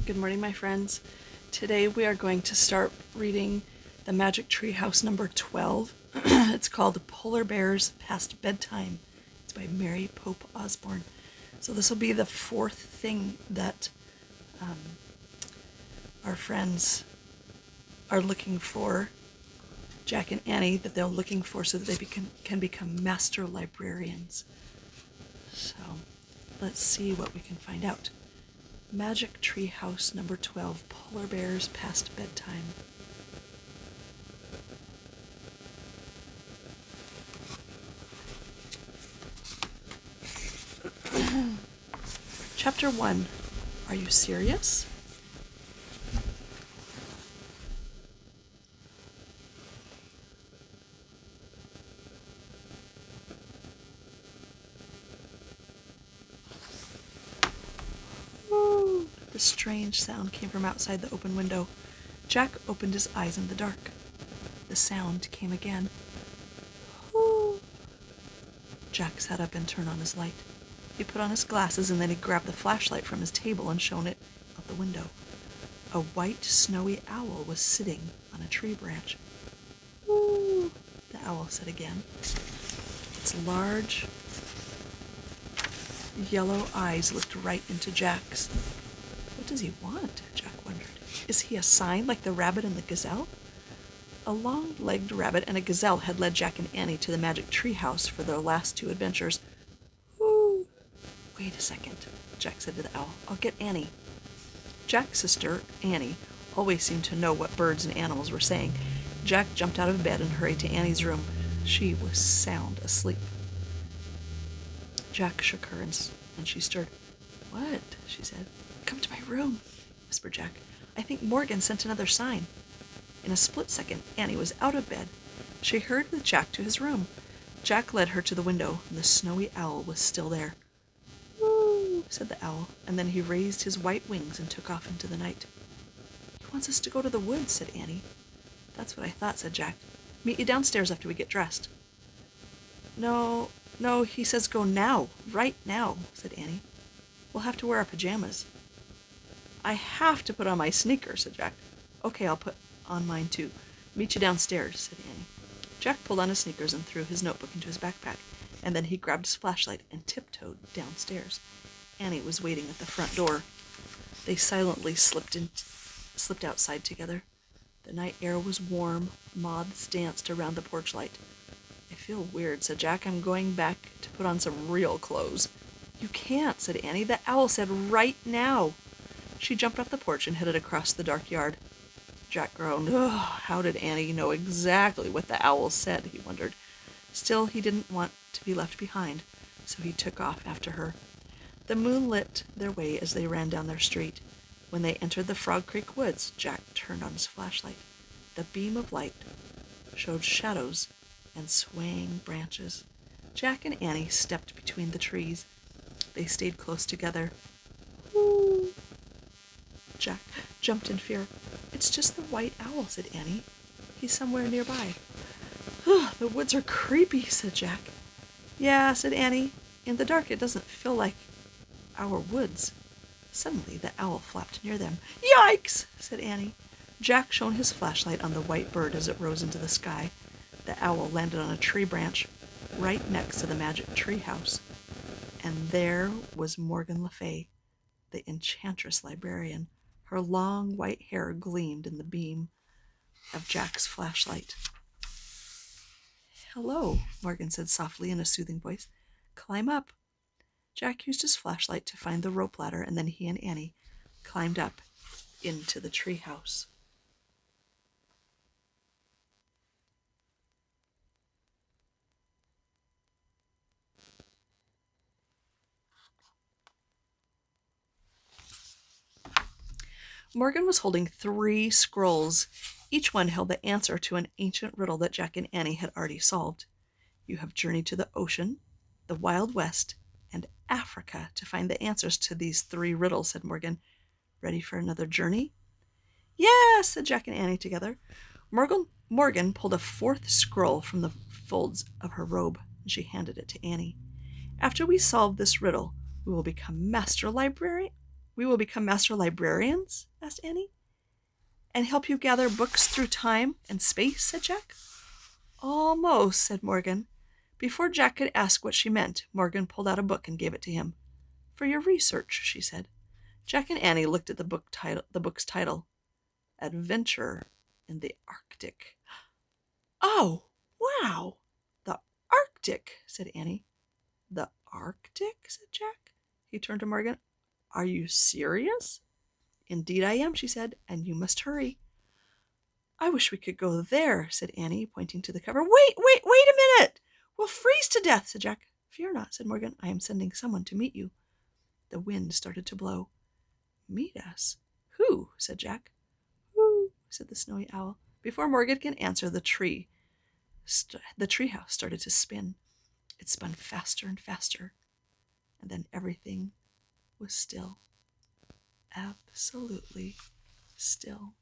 Good morning, my friends. Today we are going to start reading The Magic Tree House number 12. It's called Polar Bears Past Bedtime. It's by Mary Pope Osbourne. So this will be the fourth thing that our friends are looking for, Jack and Annie, that they're looking for so that they can become master librarians. So let's see what we can find out. Magic Tree House number 12, Polar Bears Past Bedtime. Chapter 1. Are you serious? The strange sound came from outside the open window. Jack opened his eyes in the dark. The sound came again. Ooh. Jack sat up and turned on his light. He put on his glasses and then he grabbed the flashlight from his table and shone it out the window. A white, snowy owl was sitting on a tree branch. Ooh, the owl said again. Its large, yellow eyes looked right into Jack's. What does he want? Jack wondered. Is he a sign like the rabbit and the gazelle? A long-legged rabbit and a gazelle had led Jack and Annie to the magic tree house for their last two adventures. Ooh. Wait a second, Jack said to the owl. I'll get Annie. Jack's sister, Annie, always seemed to know what birds and animals were saying. Jack jumped out of bed and hurried to Annie's room. She was sound asleep. Jack shook her and she stirred. What? She said. Come to my room, whispered Jack. I think Morgan sent another sign. In a split second, Annie was out of bed. She hurried with Jack to his room. Jack led her to the window, and the snowy owl was still there. Woo, said the owl, and then he raised his white wings and took off into the night. He wants us to go to the woods, said Annie. That's what I thought, said Jack. Meet you downstairs after we get dressed. No, he says go now, right now, said Annie. We'll have to wear our pajamas. I have to put on my sneakers, said Jack. Okay, I'll put on mine too. Meet you downstairs, said Annie. Jack pulled on his sneakers and threw his notebook into his backpack, and then he grabbed his flashlight and tiptoed downstairs. Annie was waiting at the front door. They silently slipped outside together. The night air was warm. Moths danced around the porch light. I feel weird, said Jack. I'm going back to put on some real clothes. You can't, said Annie. The owl said right now. She jumped off the porch and headed across the dark yard. Jack groaned. Oh, how did Annie know exactly what the owl said, he wondered. Still, he didn't want to be left behind, so he took off after her. The moon lit their way as they ran down their street. When they entered the Frog Creek woods, Jack turned on his flashlight. The beam of light showed shadows and swaying branches. Jack and Annie stepped between the trees. They stayed close together. Ooh. Jack jumped in fear. It's just the white owl, said Annie. He's somewhere nearby. The woods are creepy, said Jack. Yeah, said Annie. In the dark, it doesn't feel like our woods. Suddenly, the owl flapped near them. Yikes, said Annie. Jack shone his flashlight on the white bird as it rose into the sky. The owl landed on a tree branch right next to the magic tree house. And there was Morgan Le Fay, the enchantress librarian. Her long white hair gleamed in the beam of Jack's flashlight. Hello, Morgan said softly in a soothing voice. Climb up. Jack used his flashlight to find the rope ladder, and then he and Annie climbed up into the tree house. Morgan was holding 3 scrolls. Each one held the answer to an ancient riddle that Jack and Annie had already solved. You have journeyed to the ocean, the Wild West, and Africa to find the answers to these 3 riddles, said Morgan. Ready for another journey? Yes, said Jack and Annie together. Morgan pulled a 4th scroll from the folds of her robe, and she handed it to Annie. After we solve this riddle, we will become master librarian. We will become master librarians? Asked Annie. And help you gather books through time and space? Said Jack. Almost, said Morgan. Before Jack could ask what she meant, Morgan pulled out a book and gave it to him. For your research, she said. Jack and Annie looked at the book's title. Adventure in the Arctic. Oh, wow! The Arctic, said Annie. The Arctic, said Jack. He turned to Morgan. Are you serious? Indeed I am, she said, and you must hurry. I wish we could go there, said Annie, pointing to the cover. Wait a minute! We'll freeze to death, said Jack. Fear not, said Morgan. I am sending someone to meet you. The wind started to blow. Meet us? Who? Said Jack. Who? Said the snowy owl. Before Morgan could answer, the treehouse started to spin. It spun faster and faster, and then everything was still. Absolutely still.